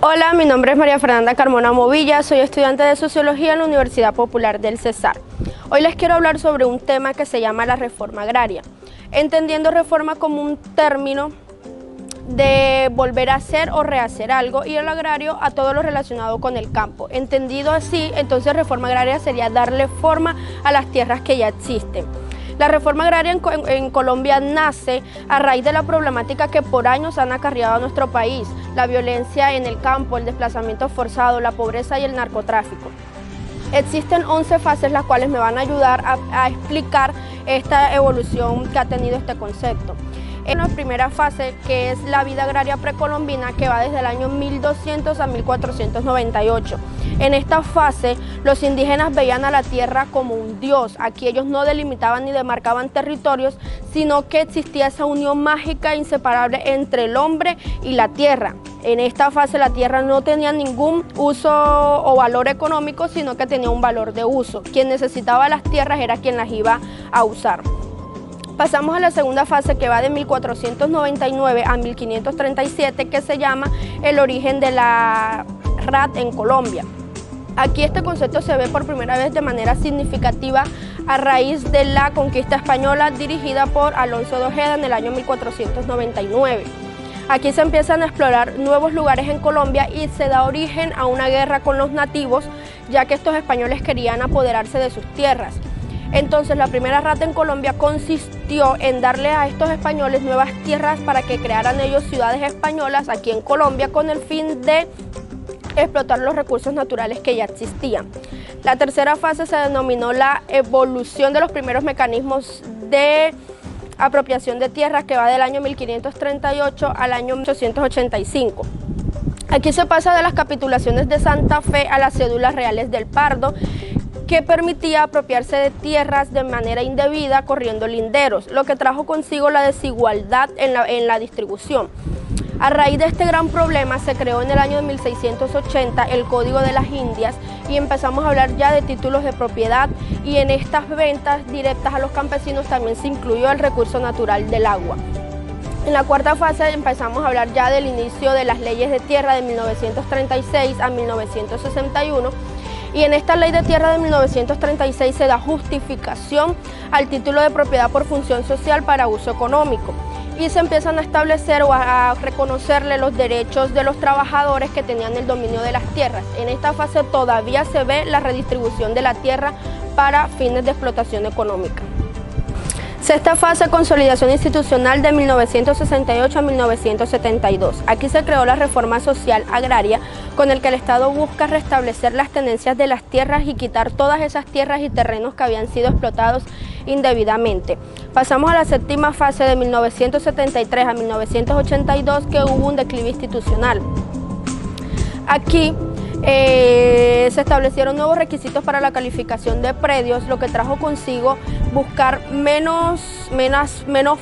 Hola, mi nombre es María Fernanda Carmona Movilla, soy estudiante de Sociología en la Universidad Popular del Cesar. Hoy les quiero hablar sobre un tema que se llama la reforma agraria, entendiendo reforma como un término de volver a hacer o rehacer algo y el agrario a todo lo relacionado con el campo. Entendido así, entonces reforma agraria sería darle forma a las tierras que ya existen. La reforma agraria en Colombia nace a raíz de la problemática que por años han acarreado a nuestro país, la violencia en el campo, el desplazamiento forzado, la pobreza y el narcotráfico. Existen 11 fases las cuales me van a ayudar a explicar esta evolución que ha tenido este concepto. En la primera fase, que es la vida agraria precolombina, que va desde el año 1200 a 1498. En esta fase, los indígenas veían a la tierra como un dios. Aquí ellos no delimitaban ni demarcaban territorios, sino que existía esa unión mágica e inseparable entre el hombre y la tierra. En esta fase la tierra no tenía ningún uso o valor económico, sino que tenía un valor de uso. Quien necesitaba las tierras era quien las iba a usar. Pasamos a la segunda fase, que va de 1499 a 1537, que se llama el origen de la RAT en Colombia. Aquí este concepto se ve por primera vez de manera significativa a raíz de la conquista española dirigida por Alonso de Ojeda en el año 1499. Aquí se empiezan a explorar nuevos lugares en Colombia y se da origen a una guerra con los nativos, ya que estos españoles querían apoderarse de sus tierras. Entonces la primera RAT en Colombia consistió en darle a estos españoles nuevas tierras para que crearan ellos ciudades españolas aquí en Colombia con el fin de explotar los recursos naturales que ya existían. La tercera fase se denominó la evolución de los primeros mecanismos de apropiación de tierras, que va del año 1538 al año 1885. Aquí se pasa de las capitulaciones de Santa Fe a las cédulas reales del Pardo, que permitía apropiarse de tierras de manera indebida corriendo linderos, lo que trajo consigo la desigualdad en la distribución. A raíz de este gran problema se creó en el año de 1680 el Código de las Indias y empezamos a hablar ya de títulos de propiedad, y en estas ventas directas a los campesinos también se incluyó el recurso natural del agua. En la cuarta fase empezamos a hablar ya del inicio de las leyes de tierra de 1936 a 1961, y en esta ley de tierra de 1936 se da justificación al título de propiedad por función social para uso económico, y se empiezan a establecer o a reconocerle los derechos de los trabajadores que tenían el dominio de las tierras. En esta fase todavía se ve la redistribución de la tierra para fines de explotación económica. Sexta fase, consolidación institucional de 1968 a 1972. Aquí se creó la reforma social agraria, con el que el Estado busca restablecer las tenencias de las tierras y quitar todas esas tierras y terrenos que habían sido explotados indebidamente. Pasamos a la séptima fase de 1973 a 1982, que hubo un declive institucional. Aquí se establecieron nuevos requisitos para la calificación de predios, lo que trajo consigo buscar menos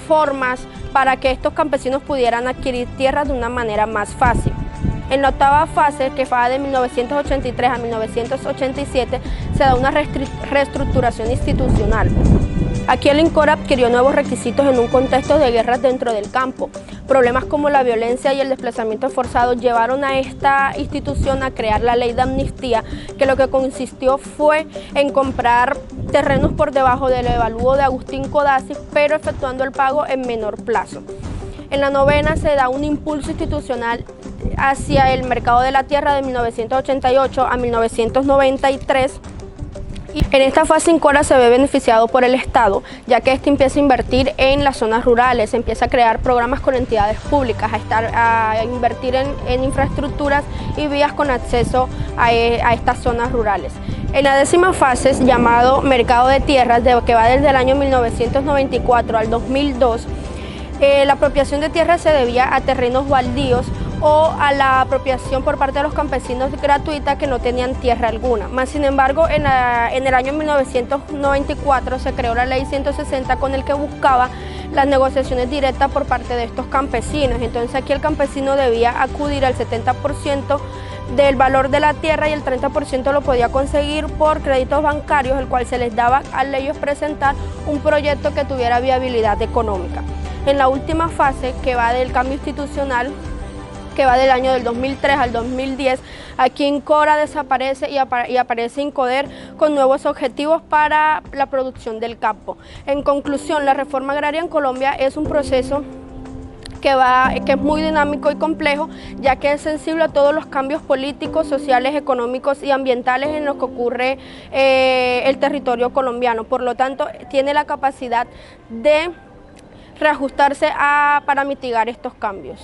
formas para que estos campesinos pudieran adquirir tierras de una manera más fácil. En la octava fase, que va de 1983 a 1987, se da una reestructuración institucional. Aquí el INCOR adquirió nuevos requisitos en un contexto de guerras dentro del campo. Problemas como la violencia y el desplazamiento forzado llevaron a esta institución a crear la ley de amnistía, que lo que consistió fue en comprar terrenos por debajo del avalúo de Agustín Codazzi, pero efectuando el pago en menor plazo. En la novena se da un impulso institucional hacia el mercado de la tierra de 1988 a 1993. En esta fase INCOR se ve beneficiado por el Estado, ya que este empieza a invertir en las zonas rurales, empieza a crear programas con entidades públicas, a invertir en infraestructuras y vías con acceso a estas zonas rurales. En la décima fase, llamado mercado de tierras, que va desde el año 1994 al 2002, la apropiación de tierras se debía a terrenos baldíos o a la apropiación por parte de los campesinos gratuita que no tenían tierra alguna. Más sin embargo, en el año 1994 se creó la ley 160, con el que buscaba las negociaciones directas por parte de estos campesinos. Entonces aquí el campesino debía acudir al 70% del valor de la tierra y el 30% lo podía conseguir por créditos bancarios, el cual se les daba a ellos presentar un proyecto que tuviera viabilidad económica. En la última fase, que va del cambio institucional, que va del año del 2003 al 2010, aquí Incora desaparece y aparece Incoder con nuevos objetivos para la producción del campo. En conclusión, la reforma agraria en Colombia es un proceso que es muy dinámico y complejo, ya que es sensible a todos los cambios políticos, sociales, económicos y ambientales en los que ocurre el territorio colombiano. Por lo tanto, tiene la capacidad de reajustarse para mitigar estos cambios.